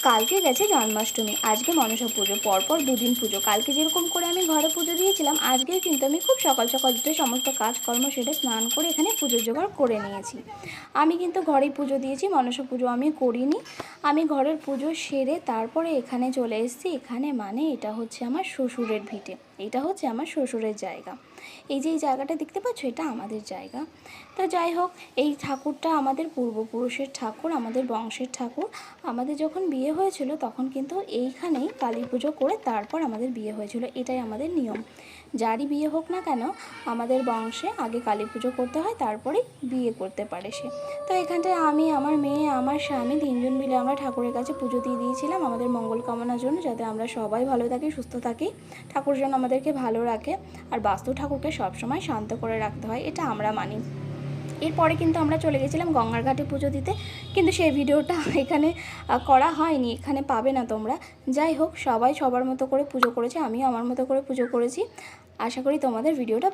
কালকে গেছে জন্মাষ্টমী, আজকে মনসা পুজো, পরপর দুদিন পুজো। কালকে যেরকম করে আমি ঘরে পুজো দিয়েছিলাম, আজকেও কিন্তু আমি খুব সকাল সকাল উঠে সমস্ত কাজকর্ম সেরে স্নান করে এখানে পুজোর জোগাড় করে নিয়েছি। আমি কিন্তু ঘরেই পুজো দিয়েছি, মনসা পুজো আমি করিনি। আমি ঘরের পুজো সেরে তারপরে এখানে চলে এসেছি। এখানে মানে এটা হচ্ছে আমার শ্বশুরের ভিটে, এটা হচ্ছে আমার শ্বশুরের জায়গা। এই যে এই জায়গাটা দেখতে পাচ্ছ, এটা আমাদের জায়গা। তো যাই হোক, এই ঠাকুরটা আমাদের পূর্বপুরুষের ঠাকুর, আমাদের বংশের ঠাকুর। আমাদের যখন বিয়ে হয়েছিল তখন কিন্তু এইখানেই কালী পুজো করে তারপর আমাদের বিয়ে হয়েছিল। এটাই আমাদের নিয়ম, যারই বিয়ে হোক না কেন আমাদের বংশে আগে কালী পুজো করতে হয়, তারপরেই বিয়ে করতে পারে সে। তো এখানটায় আমি, আমার মেয়ে, আমার স্বামী তিনজন মিলে আমরা ঠাকুরের কাছে পুজো দিয়ে দিয়েছিলাম আমাদের মঙ্গল কামনার জন্য, যাতে আমরা সবাই ভালো থাকি, সুস্থ থাকি, ঠাকুর যেন আমাদেরকে ভালো রাখে। আর বাস্তু ঠাকুরকে সবসময় শান্ত করে রাখতে হয়, এটা আমরা মানি। এরপরে কিন্তু আমরা চলে গেছিলাম গঙ্গার ঘাটে পুজো দিতে, কিন্তু সেই ভিডিওটা এখানে করা হয়নি, এখানে পাবে না তোমরা। যাই হোক, সবাই সবার মতো করে পুজো করেছে, আমিও আমার মতো করে পুজো করেছি। আশা করি তোমাদের ভিডিওটা